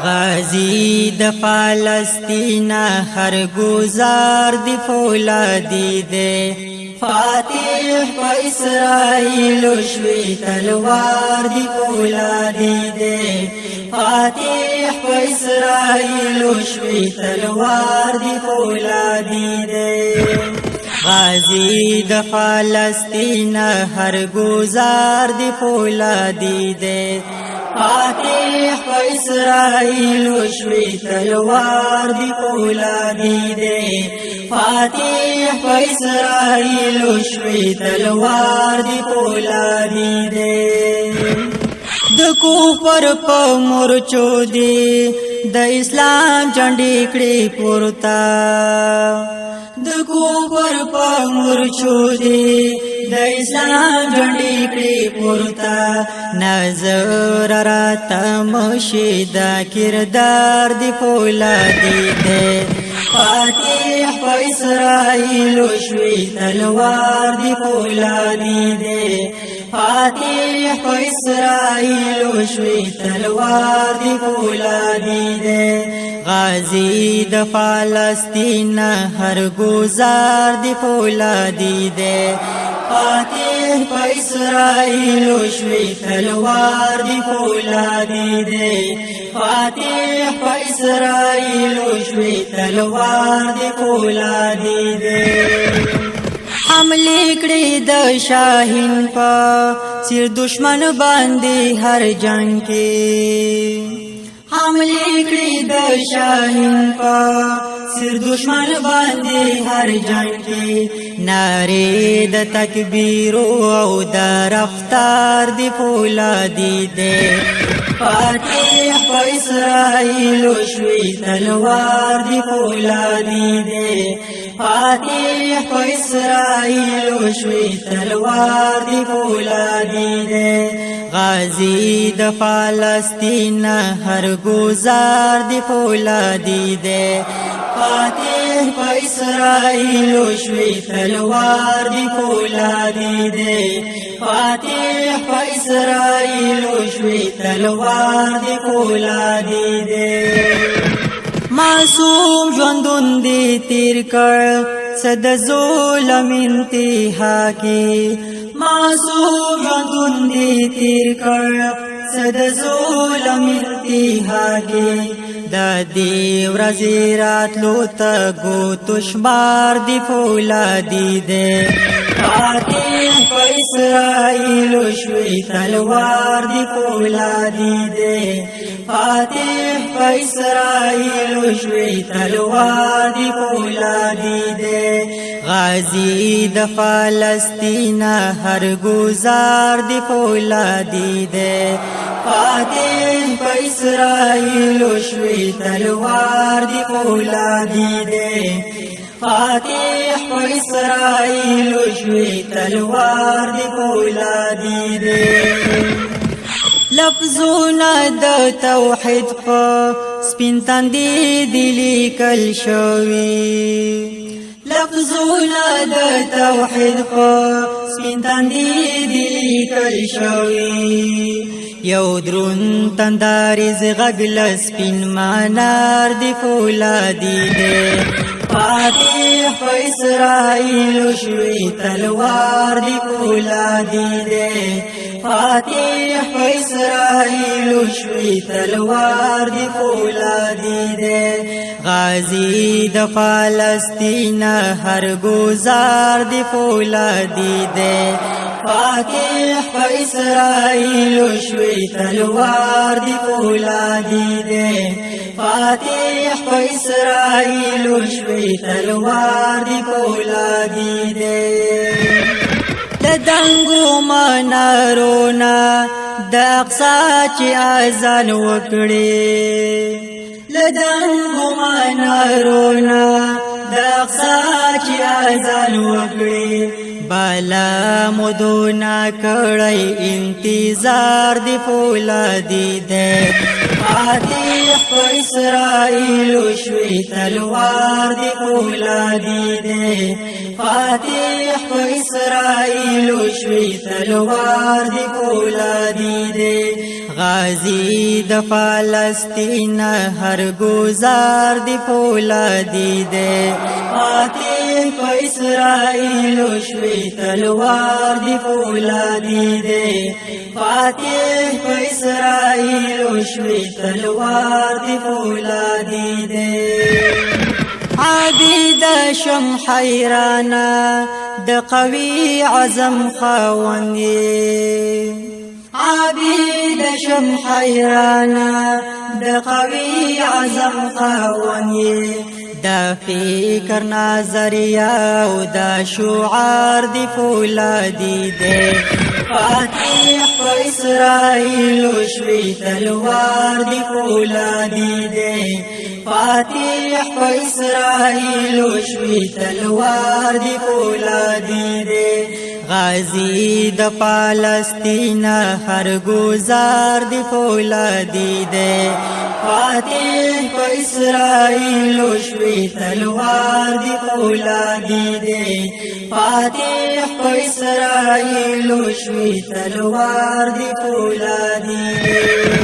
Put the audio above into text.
غازی د فلسطین هر گزار دی فولادی دے فاتح پا اسرائیل شوی تلوار دی فولادی دے فاتح پا اسرائیل شوی تلوار دی فولادی دے غازی د فلسطین هر گزار دی فولادی دے فاتح پا اسرائیل شوی تلوار دی فولادی دے فاتح پا اسرائیل شوی تلوار دی فولادی دے د کفر په مورچو دی د اسلام جنډې کړې پورتا د کفر په مورچو دی د اسلام جنډې کړې پورتا نظر راته مشي دا کردار دی فولادی دے فاتح پا اسرائیل شوی تلوار دی فولادی دے فاتح پا اسرائیل شوی تلوار دی فولادی دے غازی د فلسطین هر گزار دی فولادی دے فاتح پا اسرائیل شوی تلوار دی فولادی دے فاتح پا اسرائیل شوی تلوار دی فولادی دے حمله کړې د شاهین په سر دشمن باندې هر جنگ کې حمله کړې د شاهین په سر دشمن باندې هر جنگ کې ناره د تکبیر او د رفتار دی فولادی دے فاتح پا اسرائیل شوی تلوار دی فولادی دے فاتح پا اسرائیل شوی تلوار دی فولادی دے غازی د فلسطین هر گزار دی فولادی دے فاتح پا اسرائیل شوی تلوار دی فولادی دے فاتح پا اسرائیل شوی تلوار دی فولادی دے معصوم ژوندون دی تیر کړ صد ظلم انتها کې معصوم ژوندون دی تیر کړ صد ظلم انتها کې د دې ورځې راتلو ته ګوتو شمار دی فولادی دے فاتح پا اسرائیل شوی تلوار دی فولادی دے فاتح پا اسرائیل شوی تلوار دی فولادی دے غازی د فلسطین هر گزار دی فولادی دے فاتح پا اسرائیل شوی تلوار دی فولادی دے فاتح پا اسرائیل شوی تلوار دی فولادی دے لفظونا د توحید په سپین تندې دی لیکل شوی لفظونا د توحید په سپین تندې دی لیکل شوی یو درون تنداریز غږ له سپین منار دی فولادی دے فاتح پا اسرائیل شوی تلوار دی فولادی دے فاتح پا اسرائیل شوی تلوار دی فولادی دے غازی د فلسطین هر گزار دی فولادی دے فاتح پا اسرائیل شوی تلوار دی فولادی دے فاتح پا اسرائیل شوی تلوار دی فولادی دے دنګو منارونا د اقصا چې اذان وکړي لدنګو منارونا د اقصا چې اذان وکړي بالا مدونا کړی انتظار دی فولادی دے فاتح پا اسرائیل شوی تلوار دی فولادی دے فاتح پا اسرائیل شوی تلوار دی فولادی دے غازی د فلسطین هر گزار دی فولادی دے فاتح په اسرائیل شوی تلوار دی فولادی دے فاتح په اسرائیل شوی تلوار دی فولادی دے عابد شم حیرانا د قوی عزم خاوندی عابد شم حیرانا د قوی عزم خاوندی دا فکر نظریه او دا شعار دی فولادی دے فاتح په اسرائیل شوی تلوار دی فولادی دے فاتح په اسرائیل شوی تلوار دی فولادی دے غازی د فلسطین هر گزار دی فولادی دے فاتح په اسرائیل شوی تلوار دی فولادی دے فاتح په اسرائیل شوی تلوار دی فولادی دے